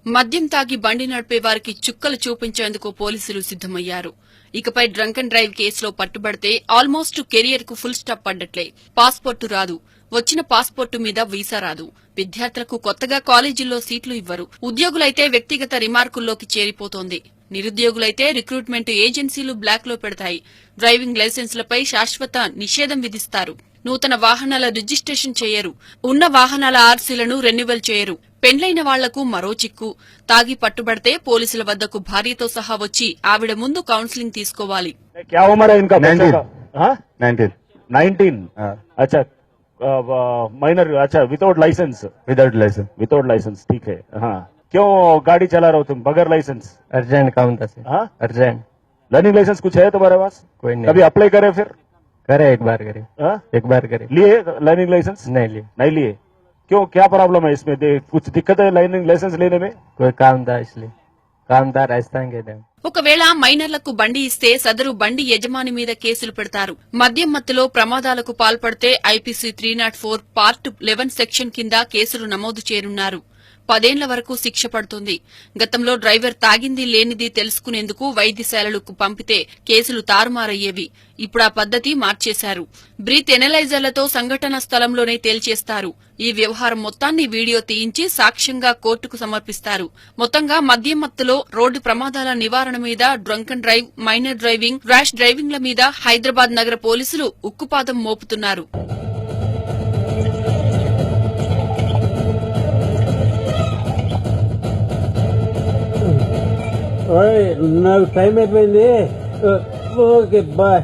మద్యం తాగి బండి నడిపే వారికి చుక్కలు చూపించేందుకు పోలీసులు సిద్దమయ్యారు. ఇకపై డ్రంక్ అండ్ డ్రైవ్ కేసులో పట్టుబడితే ఆల్మోస్ట్ కెరియర్ కు ఫుల్ స్టాప్ పడ్డట్లే. పాస్పోర్టు రాదు, వచ్చిన పాస్పోర్టు మీద వీసా రాదు, విద్యార్థులకు కొత్తగా కాలేజీల్లో సీట్లు ఇవ్వరు, ఉద్యోగులైతే వ్యక్తిగత రిమార్కుల్లోకి చేరిపోతోంది. నిరుద్యోగులైతే రిక్రూట్మెంట్ ఏజెన్సీలు బ్లాక్ లో పెడతాయి. డ్రైవింగ్ లైసెన్సులపై శాశ్వత నిషేధం విధిస్తారు. నూతన వాహనాల రిజిస్ట్రేషన్ చేయరు. ఉన్న వాహనాల ఆర్సీలను రెన్యువల్ చేయరు. పెండ్లైన వాళ్లకు మరో చిక్కు. తాగి పట్టుబడితే పోలీసుల వద్దకు భార్యతో సహా వచ్చి ఆవిడ ముందు కౌన్సిలింగ్ తీసుకోవాలి. 19 अच्छा माइनर अच्छा विदाउट लाइसेंस ठीक है. हाँ क्यों गाड़ी चला रहे हो तुम बगैर लाइसेंस? अर्जेंट काम था सर. हाँ अर्जेंट. लर्निंग लाइसेंस कुछ है तुम्हारे पास? कोई नहीं. कभी अप्लाई करे फिर? करे एक बार करे. हाँ एक बार करे. लिए लर्निंग लाइसेंस? नहीं लिए. क्यों क्या प्रॉब्लम है इसमें? कुछ दिक्कत है लर्निंग लाइसेंस लेने में? कोई काम था इसलिए. काम था राजस्थान के थे. ఒకవేళ మైనర్లకు బండి ఇస్తే సదరు బండి యజమాని మీద కేసులు పెడతారు. మద్యం మత్తులో ప్రమాదాలకు పాల్పడితే ఐపీసీ 304 పార్ట్ 11 సెక్షన్ కింద కేసులు నమోదు చేయనున్నారు. 10 ఏళ్ల వరకు శిక్ష పడుతుంది. గతంలో డ్రైవర్ తాగింది లేనిది తెలుసుకునేందుకు వైద్యశాలలకు పంపితే కేసులు తారుమారయ్యేవి. ఇప్పుడు ఆ పద్దతి మార్చేశారు. బ్రీత్ ఎనలైజర్లతో సంఘటన స్థలంలోనే తేల్చేస్తారు. ఈ వ్యవహారం మొత్తాన్ని వీడియో తీయించి సాక్ష్యంగా కోర్టుకు సమర్పిస్తారు. మొత్తంగా మద్యం మత్తులో రోడ్డు ప్రమాదాల నివారణ మీద drunk and drive, minor driving, rash డ్రైవింగ్ల మీద హైదరాబాద్ నగర పోలీసులు ఉక్కుపాదం మోపుతున్నారు. నాకు టైం అయిపోయింది. Okay bye.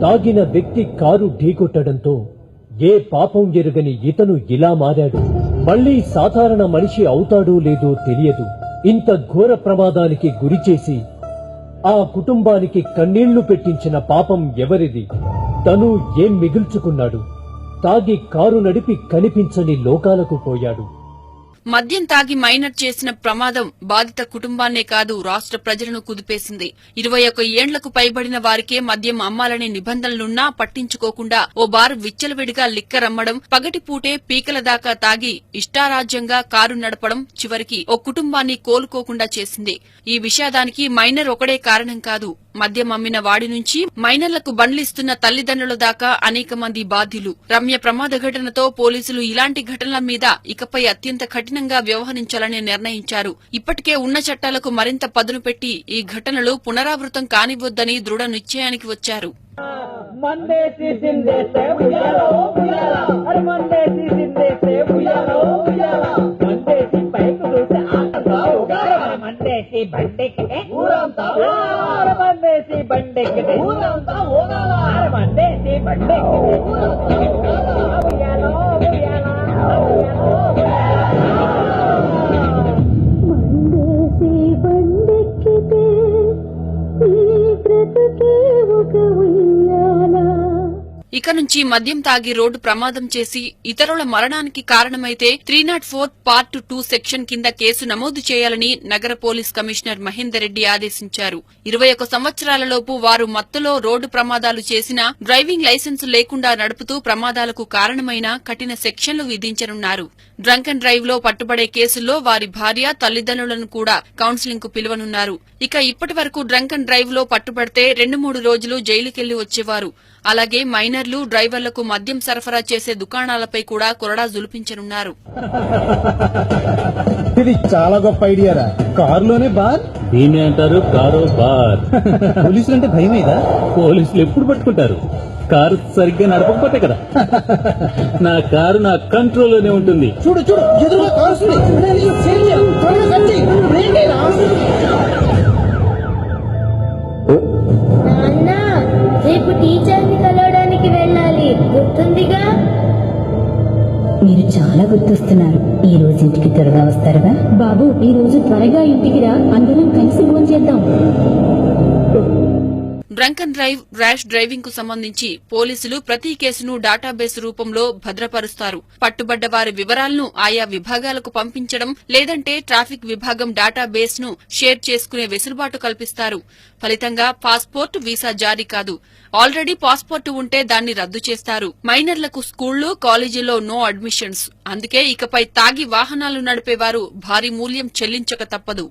తాగిన వ్యక్తి కారు ఢీకొట్టడంతో ఏ పాపం ఎరుగని ఇతను ఇలా మారాడు. మళ్లీ సాధారణ మనిషి అవుతాడో లేదో తెలియదు. ఇంత ఘోర ప్రమాదానికి గురిచేసి ఆ కుటుంబానికి కన్నీళ్లు పెట్టించిన పాపం ఎవరిది? తను ఏం మిగుల్చుకున్నాడు? తాగి కారు నడిపి కనిపించని లోకాలకు పోయాడు. మద్యం తాగి మైనర్ చేసిన ప్రమాదం బాధిత కుటుంబాన్నే కాదు రాష్ట్ర ప్రజలను కుదిపేసింది. 21 ఏండ్లకు పైబడిన వారికే మద్యం అమ్మాలనే నిబంధనలున్నా పట్టించుకోకుండా ఓ బార్ విచ్చలవిడిగా లిక్కర్ అమ్మడం, పగటిపూటే పీకల దాకా తాగి ఇష్టారాజ్యంగా కారు నడపడం చివరికి ఓ కుటుంబాన్ని కోలుకోకుండా చేసింది. ఈ విషాదానికి మైనర్ ఒకడే కారణం కాదు. మద్యం అమ్మిన వాడి నుంచి మైనర్లకు బండ్లిస్తున్న తల్లిదండ్రుల దాకా అనేక మంది బాధ్యులు. రమ్య ప్రమాద ఘటనతో పోలీసులు ఇలాంటి ఘటనల మీద ఇకపై అత్యంత కఠినంగా వ్యవహరించాలని నిర్ణయించారు. ఇప్పటికే ఉన్న చట్టాలకు మరింత పదును పెట్టి ఈ ఘటనలు పునరావృతం కానివ్వొద్దని దృఢ నిశ్చయానికి వచ్చారు. ఇక నుంచి మద్యం తాగి రోడ్డు ప్రమాదం చేసి ఇతరుల మరణానికి కారణమైతే 304 పార్ట్ 2 సెక్షన్ కింద కేసు నమోదు చేయాలని నగర పోలీస్ కమిషనర్ మహేందర్ రెడ్డి ఆదేశించారు. 21 సంవత్సరాలలోపు వారు మత్తులో రోడ్డు ప్రమాదాలు చేసినా డ్రైవింగ్ లైసెన్సు లేకుండా నడుపుతూ ప్రమాదాలకు కారణమైన కఠిన సెక్షన్లు విధించనున్నారు. డ్రంక్ అండ్ డ్రైవ్ లో పట్టుబడే కేసుల్లో వారి భార్య, తల్లిదండ్రులను కూడా కౌన్సిలింగ్ కు పిలువనున్నారు. ఇక ఇప్పటి వరకు డ్రంక్ అండ్ డ్రైవ్ లో పట్టుబడితే 2-3 రోజులు జైలుకెళ్లి వచ్చేవారు. అలాగే మైనర్లు, డ్రైవర్లకు మద్యం సరఫరా చేసే దుకాణాలపై కూడా కొరడా జులిపించనున్నారు. ఇది చాలా గొప్ప ఐడియారా. కారులోనే బార్. దీన్ని అంటారు కారో బార్. పోలీసులు అంటే భయమేదా? పోలీసులు ఎప్పుడు పట్టుకుంటారు? కారు సరిగ్గా నడపకపోతే కదా. నా కారు నా కంట్రోల్లోనే ఉంటుంది. చూడు ఎదురుగా కారు వస్తుంది. రేపు టీచర్ని కలవడానికి వెళ్ళాలి, గుర్తుందిగా? మీరు చాలా గుర్తొస్తున్నారు. ఈ రోజు ఇంటికి త్వరగా వస్తారుగా? బాబు, ఈ రోజు త్వరగా ఇంటికి రా, అందరం కలిసి భోంచేద్దాం. Drunk and drive, rash driving కు సంబంధించి పోలీసులు ప్రతి కేసును డేటాబేస్ రూపంలో భద్రపరుస్తారు. పట్టుబడ్డ వారి వివరాలను ఆయా విభాగాలకు పంపించడం లేదంటే ట్రాఫిక్ విభాగం డేటాబేస్ ను షేర్ చేసుకునే వెసులుబాటు కల్పిస్తారు. ఫలితంగా పాస్పోర్ట్, వీసా జారీ కాదు. ఆల్రెడీ పాస్పోర్ట్ ఉంటే దాన్ని రద్దు చేస్తారు. మైనర్లకు స్కూళ్లు, కాలేజీల్లో నో అడ్మిషన్స్. అందుకే ఇకపై తాగి వాహనాలు నడిపేవారు భారీ మూల్యం చెల్లించక తప్పదు.